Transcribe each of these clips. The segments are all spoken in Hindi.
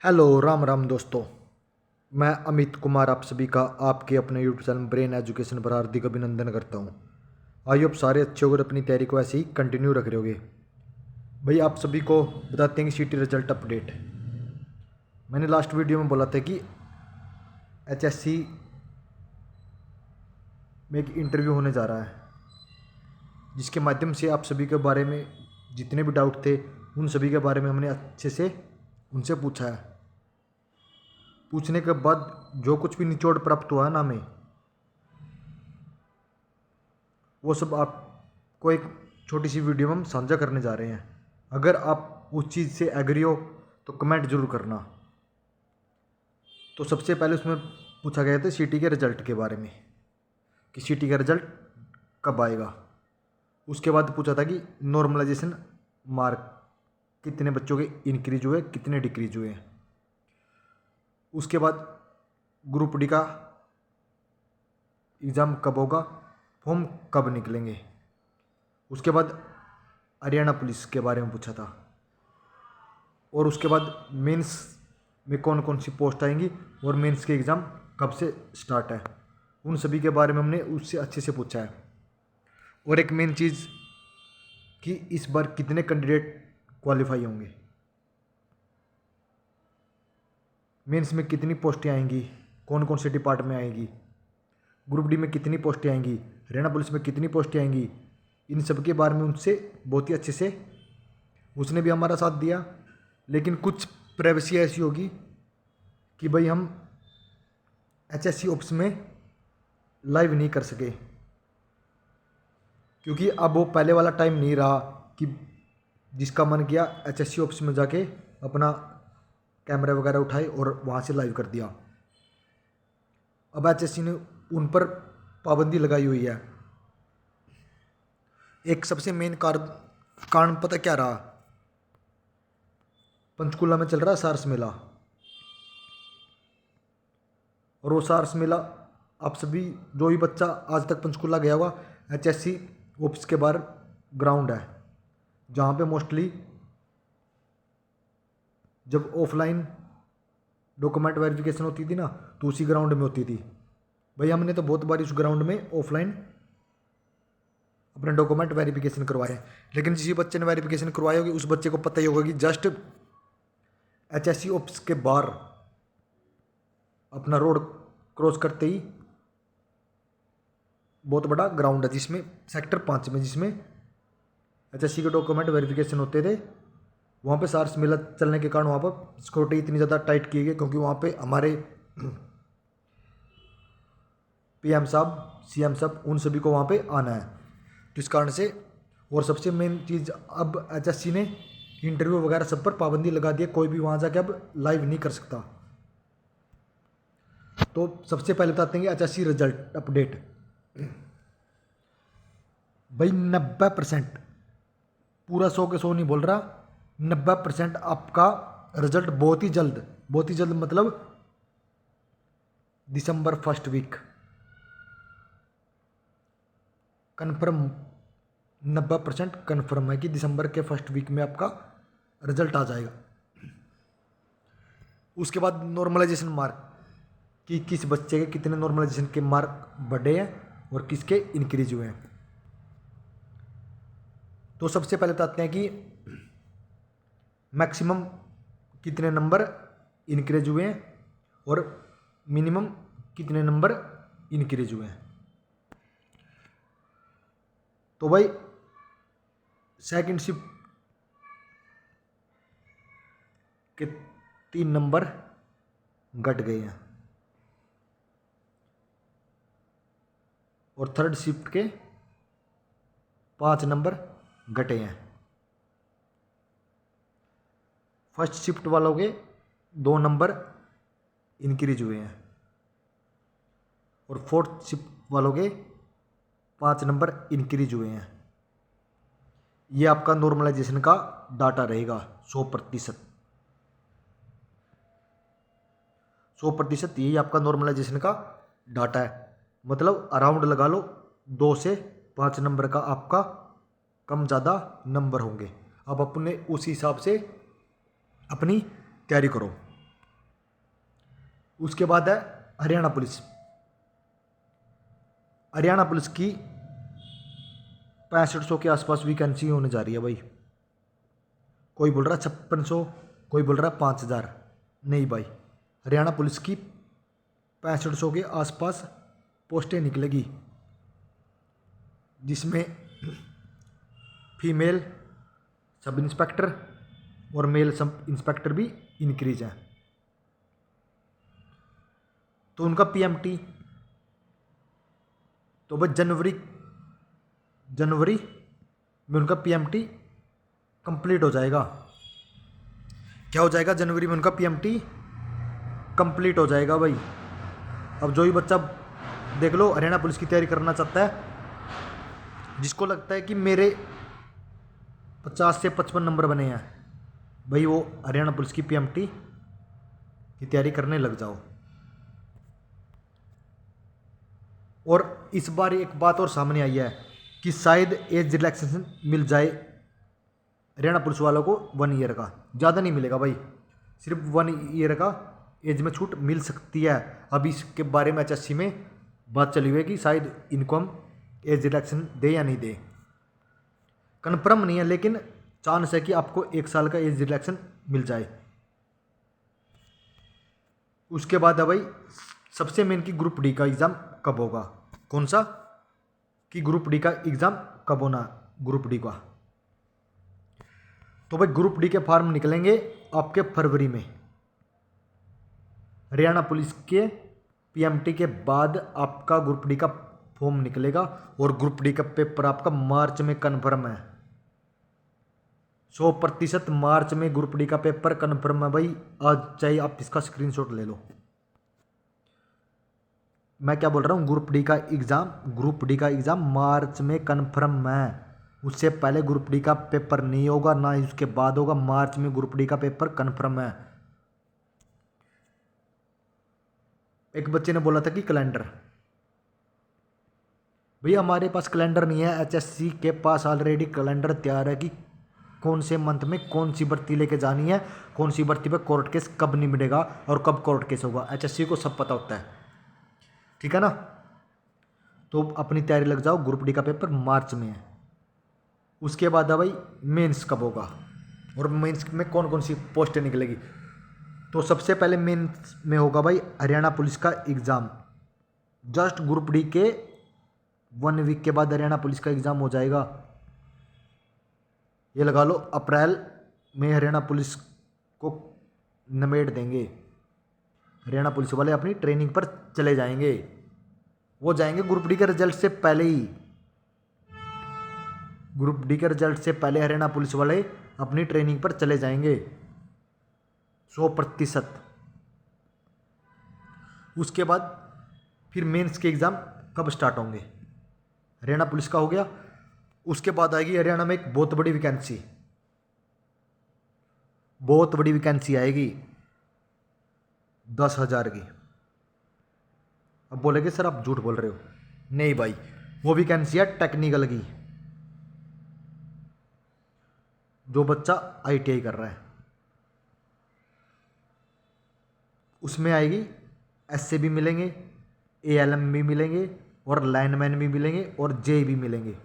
हेलो राम राम दोस्तों। मैं अमित कुमार आप सभी का आपके अपने यूट्यूब चैनल ब्रेन एजुकेशन पर हार्दिक अभिनंदन करता हूँ। आइए आप सारे अच्छे होकर अपनी तैयारी को ऐसे ही कंटिन्यू रख रहे होगे। भाई आप सभी को बताते हैं कि सीटी रिजल्ट अपडेट। मैंने लास्ट वीडियो में बोला था कि एचएससी में एक इंटरव्यू होने जा रहा है, जिसके माध्यम से आप सभी के बारे में जितने भी डाउट थे उन सभी के बारे में हमने अच्छे से उनसे पूछा है। पूछने के बाद जो कुछ भी निचोड़ प्राप्त हुआ है ना हमें, वो सब आपको एक छोटी सी वीडियो में हम साझा करने जा रहे हैं। अगर आप उस चीज़ से एग्री हो तो कमेंट जरूर करना। तो सबसे पहले उसमें पूछा गया था सीटी के रिजल्ट के बारे में कि सीटी का रिजल्ट कब आएगा। उसके बाद पूछा था कि नॉर्मलाइजेशन मार्क कितने बच्चों के इंक्रीज हुए, कितने डिक्रीज हुए। उसके बाद ग्रुप डी का एग्ज़ाम कब होगा, फॉर्म कब निकलेंगे। उसके बाद हरियाणा पुलिस के बारे में पूछा था, और उसके बाद मेंस में कौन कौन सी पोस्ट आएंगी और मेंस के एग्ज़ाम कब से स्टार्ट है। उन सभी के बारे में हमने उससे अच्छे से पूछा है। और एक मेन चीज़ कि इस बार कितने कैंडिडेट क्वालिफाई होंगे, मेंस में कितनी पोस्टें आएंगी, कौन कौन से डिपार्टमेंट आएंगी, ग्रुप डी में कितनी पोस्टें आएंगी, हरियाणा पुलिस में कितनी पोस्टें आएंगी। इन सब के बारे में उनसे बहुत ही अच्छे से उसने भी हमारा साथ दिया। लेकिन कुछ प्राइवेसी ऐसी होगी कि भाई हम एचएससी ऑफिस में लाइव नहीं कर सके, क्योंकि अब वो पहले वाला टाइम नहीं रहा कि जिसका मन किया एचएससी ऑफिस में जाके अपना कैमरा वगैरह उठाए और वहाँ से लाइव कर दिया। अब एचएससी ने उन पर पाबंदी लगाई हुई है। एक सबसे मेन कारण पता क्या रहा, पंचकुला में चल रहा है सार्स मेला, और वो सार्स मेला आप सभी जो भी बच्चा आज तक पंचकुला गया हुआ, एचएससी ऑफिस के बाहर ग्राउंड है जहाँ पे मोस्टली जब ऑफलाइन डॉक्यूमेंट वेरिफिकेशन होती थी ना तो उसी ग्राउंड में होती थी। भाई हमने तो बहुत बार उस ग्राउंड में ऑफलाइन अपने डॉक्यूमेंट वेरिफिकेशन करवाए हैं। लेकिन जिस बच्चे ने वेरिफिकेशन करवाई होगी उस बच्चे को पता ही होगा कि जस्ट एचएससी ऑफिस के बाहर अपना रोड क्रॉस करते ही बहुत बड़ा ग्राउंड है, जिसमें सेक्टर 5 में जिसमें एचएससी के डॉक्यूमेंट वेरिफिकेशन होते थे। वहाँ पे सार्स मेला चलने के कारण वहाँ पर सिक्योरिटी इतनी ज़्यादा टाइट की गई, क्योंकि वहाँ पे हमारे पीएम साहब, सीएम साहब, उन सभी को वहाँ पे आना है। तो इस कारण से, और सबसे मेन चीज़, अब एचएससी ने इंटरव्यू वगैरह सब पर पाबंदी लगा दी है, कोई भी वहाँ जाके अब लाइव नहीं कर सकता। तो सबसे पहले बताते हैं कि एचएससी रिजल्ट अपडेट। भाई 90%, पूरा 100 के 100 नहीं बोल रहा, 90% आपका रिजल्ट बहुत ही जल्द मतलब दिसंबर फर्स्ट वीक कन्फर्म, 90% कन्फर्म है कि दिसंबर के फर्स्ट वीक में आपका रिजल्ट आ जाएगा। उसके बाद नॉर्मलाइजेशन मार्क कि किस बच्चे के कितने नॉर्मलाइजेशन के मार्क बढ़े हैं और किसके इंक्रीज हुए हैं। तो सबसे पहले बताते हैं कि मैक्सिमम कितने नंबर इंक्रीज हुए हैं और मिनिमम कितने नंबर इंक्रीज हुए हैं। तो भाई सेकंड शिफ्ट के 3 नंबर घट गए हैं और थर्ड शिफ्ट के 5 नंबर घटे हैं। फर्स्ट शिफ्ट वालों के 2 नंबर इंक्रीज हुए हैं और फोर्थ शिफ्ट वालों के 5 नंबर इंक्रीज हुए हैं। ये आपका नॉर्मलाइजेशन का डाटा रहेगा 100%। 100% यही आपका नॉर्मलाइजेशन का डाटा है। मतलब अराउंड लगा लो 2 से 5 नंबर का आपका कम ज़्यादा नंबर होंगे। अब अपने उस हिसाब से अपनी तैयारी करो। उसके बाद है हरियाणा पुलिस। हरियाणा पुलिस की 6500 के आसपास वैकेंसी होने जा रही है भाई। कोई बोल रहा 5600, कोई बोल रहा 5000। नहीं भाई, हरियाणा पुलिस की 6500 के आसपास पोस्टें निकलेगी, जिसमें फीमेल सब इंस्पेक्टर और मेल सब इंस्पेक्टर भी इंक्रीज है। तो उनका पीएमटी तो भाई जनवरी में उनका पीएमटी कंप्लीट हो जाएगा। क्या हो जाएगा? जनवरी में उनका पीएमटी कंप्लीट हो जाएगा भाई। अब जो ही बच्चा देख लो हरियाणा पुलिस की तैयारी करना चाहता है, जिसको लगता है कि मेरे 50 से 55 नंबर बने हैं, भाई वो हरियाणा पुलिस की पीएमटी की तैयारी करने लग जाओ। और इस बार एक बात और सामने आई है कि शायद एज रिलैक्सेशन मिल जाए हरियाणा पुलिस वालों को 1 ईयर का। ज़्यादा नहीं मिलेगा भाई, सिर्फ 1 ईयर का एज में छूट मिल सकती है। अभी इसके बारे में HSC में बात चली हुई है कि शायद इनको हम एज रिलैक्सेशन दे या नहीं दे, कन्फर्म नहीं है, लेकिन चांस है कि आपको 1 साल का एज रिलैक्सेशन मिल जाए। उसके बाद है भाई सबसे मेन की ग्रुप डी का एग्ज़ाम कब होगा। कौन सा? कि ग्रुप डी का एग्ज़ाम कब होना, ग्रुप डी का। तो भाई ग्रुप डी के फॉर्म निकलेंगे आपके फरवरी में। हरियाणा पुलिस के पीएमटी के बाद आपका ग्रुप डी का फॉर्म निकलेगा और ग्रुप डी का पेपर आपका मार्च में कन्फर्म है। 100% मार्च में ग्रुप डी का पेपर कन्फर्म है भाई। आज चाहे आप इसका स्क्रीनशॉट ले लो। मैं क्या बोल रहा हूँ, ग्रुप डी का एग्ज़ाम मार्च में कन्फर्म है। उससे पहले ग्रुप डी का पेपर नहीं होगा, ना ही उसके बाद होगा। मार्च में ग्रुप डी का पेपर कन्फर्म है। एक बच्चे ने बोला था कि कैलेंडर, भैया हमारे पास कैलेंडर नहीं है। HSC के पास ऑलरेडी कैलेंडर तैयार है कि कौन से मंथ में कौन सी भर्ती लेके जानी है, कौन सी भर्ती पे कोर्ट केस कब निपटेगा और कब कोर्ट केस होगा। HSC को सब पता होता है, ठीक है ना। तो अपनी तैयारी लग जाओ, ग्रुप डी का पेपर मार्च में है। उसके बाद है भाई मेंस कब होगा और मेंस में कौन कौन सी पोस्टें निकलेगी। तो सबसे पहले मेंस में होगा भाई हरियाणा पुलिस का एग्ज़ाम। जस्ट ग्रुप डी के 1 वीक के बाद हरियाणा पुलिस का एग्ज़ाम हो जाएगा। ये लगा लो अप्रैल में हरियाणा पुलिस को नमेड़ देंगे। हरियाणा पुलिस वाले अपनी ट्रेनिंग पर चले जाएंगे। वो जाएंगे ग्रुप डी के रिजल्ट से पहले ही। ग्रुप डी के रिजल्ट से पहले हरियाणा पुलिस वाले अपनी ट्रेनिंग पर चले जाएंगे 100%। उसके बाद फिर मेंस के एग्ज़ाम कब स्टार्ट होंगे, हरियाणा पुलिस का हो गया। उसके बाद आएगी हरियाणा में एक बहुत बड़ी वैकेंसी आएगी 10,000 की। अब बोलेगे सर आप झूठ बोल रहे हो। नहीं भाई, वो वैकेंसी है टेक्निकल की। जो बच्चा ITI कर रहा है उसमें आएगी। SC भी मिलेंगे, ALM भी मिलेंगे और लाइनमैन भी मिलेंगे और JE भी मिलेंगे।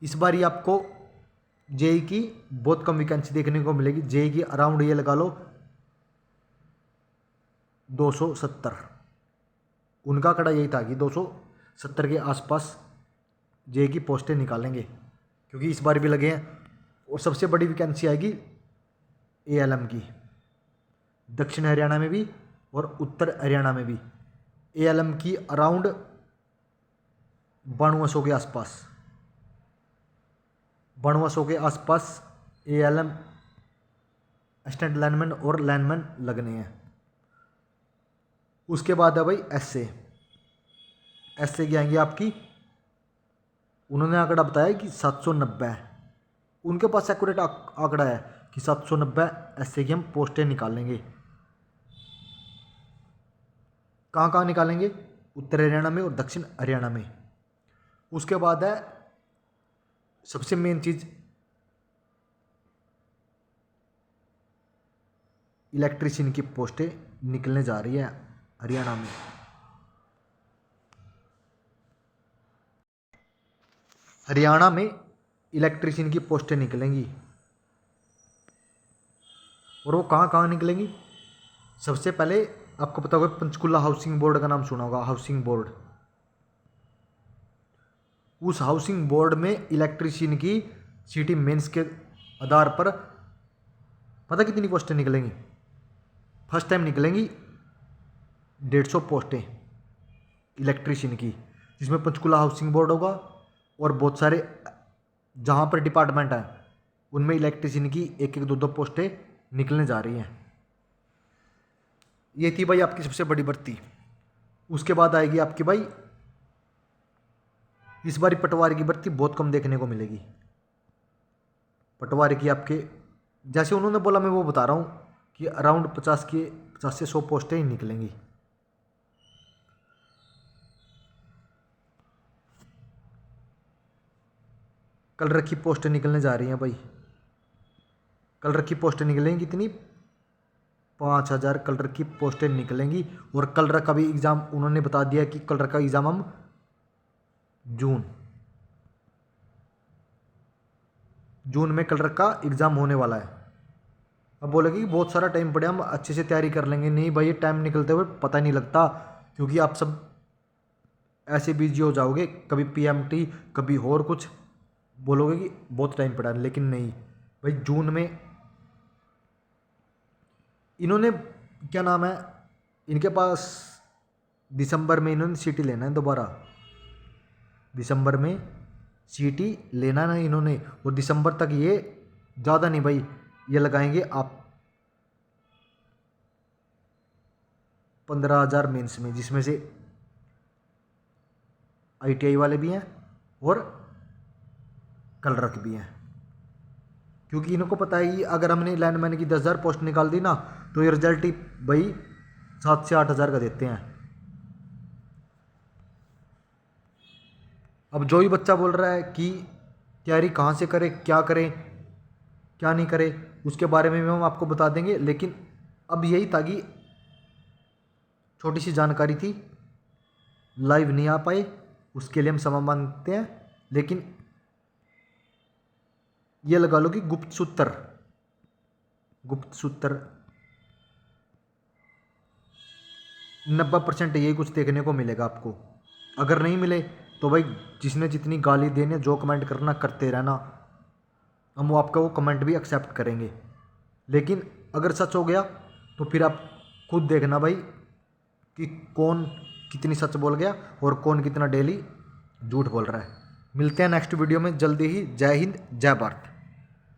इस बार ही आपको JE की बहुत कम वैकेंसी देखने को मिलेगी। JE की अराउंड ये लगा लो 270। उनका आंकड़ा यही था कि 270 के आसपास JE की पोस्टें निकालेंगे, क्योंकि इस बार भी लगे हैं। और सबसे बड़ी वैकेंसी आएगी ALM की, दक्षिण हरियाणा में भी और उत्तर हरियाणा में भी। ALM की अराउंड 9200 के आसपास, 9200 के आसपास ALM असिस्टेंट लाइनमैन और लाइनमैन लगने हैं। उसके बाद है भाई एसए की आएंगी आपकी। उन्होंने आंकड़ा बताया कि 790 है। उनके पास एक्यूरेट आंकड़ा है कि 790 एसए की हम पोस्टें निकालेंगे। कहाँ कहाँ निकालेंगे? उत्तर हरियाणा में और दक्षिण हरियाणा में। उसके बाद है सबसे मेन चीज़, इलेक्ट्रीशियन की पोस्टें निकलने जा रही है हरियाणा में। हरियाणा में इलेक्ट्रीशियन की पोस्टें निकलेंगी। और वो कहाँ कहाँ निकलेंगी? सबसे पहले आपको पता होगा पंचकुला हाउसिंग बोर्ड का नाम सुना होगा, हाउसिंग बोर्ड। उस हाउसिंग बोर्ड में इलेक्ट्रीशियन की सिटी मेंस के आधार पर पता कितनी पोस्टें निकलेंगी? फर्स्ट टाइम निकलेंगी 150 पोस्टें इलेक्ट्रीशियन की, जिसमें पंचकुला हाउसिंग बोर्ड होगा और बहुत सारे जहाँ पर डिपार्टमेंट हैं उनमें इलेक्ट्रीशियन की एक एक दो दो पोस्टें निकलने जा रही हैं। ये थी भाई आपकी सबसे बड़ी भर्ती। उसके बाद आएगी आपकी भाई इस बार पटवारी की भर्ती बहुत कम देखने को मिलेगी। पटवारी की आपके जैसे उन्होंने बोला मैं वो बता रहा हूँ कि अराउंड 50 से 100 पोस्टें ही निकलेंगी। कलर की पोस्टें निकलने जा रही हैं भाई। कलर की पोस्टें निकलेंगी कितनी? 5000 कलर की पोस्टें निकलेंगी। और कलर का भी एग्ज़ाम उन्होंने बता दिया कि कलर का एग्ज़ाम हम जून में कलर का एग्ज़ाम होने वाला है। अब बोलेगी कि बहुत सारा टाइम पड़े, हम अच्छे से तैयारी कर लेंगे। नहीं भाई, ये टाइम निकलते हुए पता नहीं लगता, क्योंकि आप सब ऐसे बिजी हो जाओगे, कभी पीएमटी कभी और कुछ, बोलोगे कि बहुत टाइम पड़ा। लेकिन नहीं भाई, जून में इन्होंने क्या नाम है इनके पास, दिसंबर में इन्होंने सिटी लेना है दोबारा। दिसंबर में सिटी लेना है इन्होंने, और दिसंबर तक ये ज़्यादा नहीं भाई, ये लगाएंगे आप 15,000 मेंस में, जिसमें से ITI वाले भी हैं और कलरक भी हैं। क्योंकि इनको पता है कि अगर हमने लाइनमैन की 10,000 पोस्ट निकाल दी ना, तो ये रिजल्ट ही भाई 7 से 8,000 का देते हैं। अब जो भी बच्चा बोल रहा है कि तैयारी कहाँ से करे, क्या करें क्या नहीं करे, उसके बारे में हम आपको बता देंगे। लेकिन अब यही था कि छोटी सी जानकारी थी, लाइव नहीं आ पाए, उसके लिए हम क्षमा मांगते हैं। लेकिन ये लगा लो कि गुप्त सूत्र 90% यही कुछ देखने को मिलेगा आपको। अगर नहीं मिले तो भाई जिसने जितनी गाली देने, जो कमेंट करना करते रहना, हम वो आपका वो कमेंट भी एक्सेप्ट करेंगे। लेकिन अगर सच हो गया तो फिर आप खुद देखना भाई कि कौन कितनी सच बोल गया और कौन कितना डेली झूठ बोल रहा है। मिलते हैं नेक्स्ट वीडियो में जल्दी ही। जय हिंद, जय भारत।